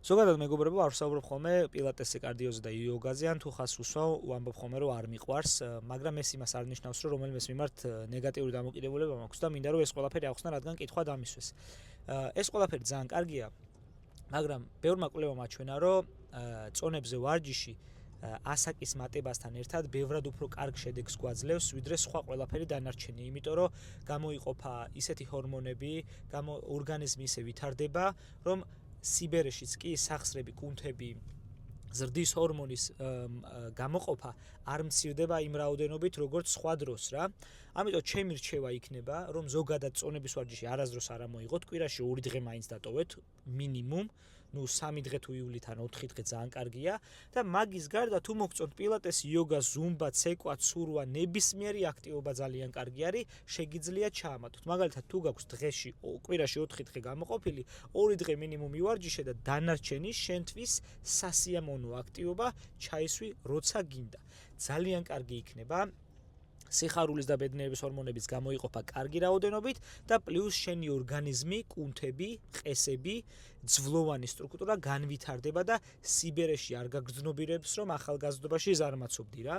ზოგადად მეგობრებო, არ ვსაუბრობ ხოლმე პილატესზე, კარდიოზე და იოგაზე, ან თუ ხას უსვავ, ვამბობ ხოლმე რომ არ მიყვარს, მაგრამ ეს იმას არ ნიშნავს, რომ რომელმეს მიმართ ნეგატიური დამოკიდებულება მაქვს და მინდა რომ ეს ყველაფერი ახსნა, რადგან კითხვა დამისვეს. ეს ყველაფერი ძალიან კარგია, მაგრამ ბევრმა კვლევამ აჩვენა, რომ წონებზე ვარჯიში ასაკის მატებასთან ერთად ბევრად უფრო კარგ შედეგს გვაძლევს, ვიდრე სხვა ყველაფერი დანარჩენი, იმიტომ რომ გამოიყოფა ისეთი ჰორმონები, ორგანიზმი ისე ვითარდება, რომ სიბერეშიც კი სახსრები, კუნთები, ზრდის ჰორმონის გამოყოფა არ მცირდება იმ რაოდენობით, როგორც სხვა დროს რა. ამიტომ ჩემი რჩევა იქნება, რომ ზოგადად წონების ვარჯიში არასდროს არ მოიღოთ, კვირაში 2 დღე მაინც დატოვეთ მინიმუმ. 3 დღე თუ ივლით ან 4 დღე ძალიან კარგია და მაგის გარდა თუ მოგწონთ პილატესი, იოგა, ზუმბა, ცეკვა, ცურვა, ნებისმიერი აქტივობა ძალიან კარგი არის, შეგიძლიათ ჩაამატოთ. მაგალითად, თუ გაქვს დღეში, კვირაში 4 დღე გამოყოფილი, 2 დღე მინიმუმ ივარჯიშე და დანარჩენი შენთვის სასიამოვნო აქტივობა ჩაისვი, როცა გინდა. ძალიან კარგი იქნება. სიხარულის და ბედნიერების ჰორმონების გამოიყოფა კარგი რაოდენობით და პლუს შენი ორგანიზმი, კუნთები, ყესები, ძვლოვანი სტრუქტურა განვითარდება და სიბერეში არ გაგრძნობირებს, რომ ახალგაზრდობაში ზარმაცობდი რა.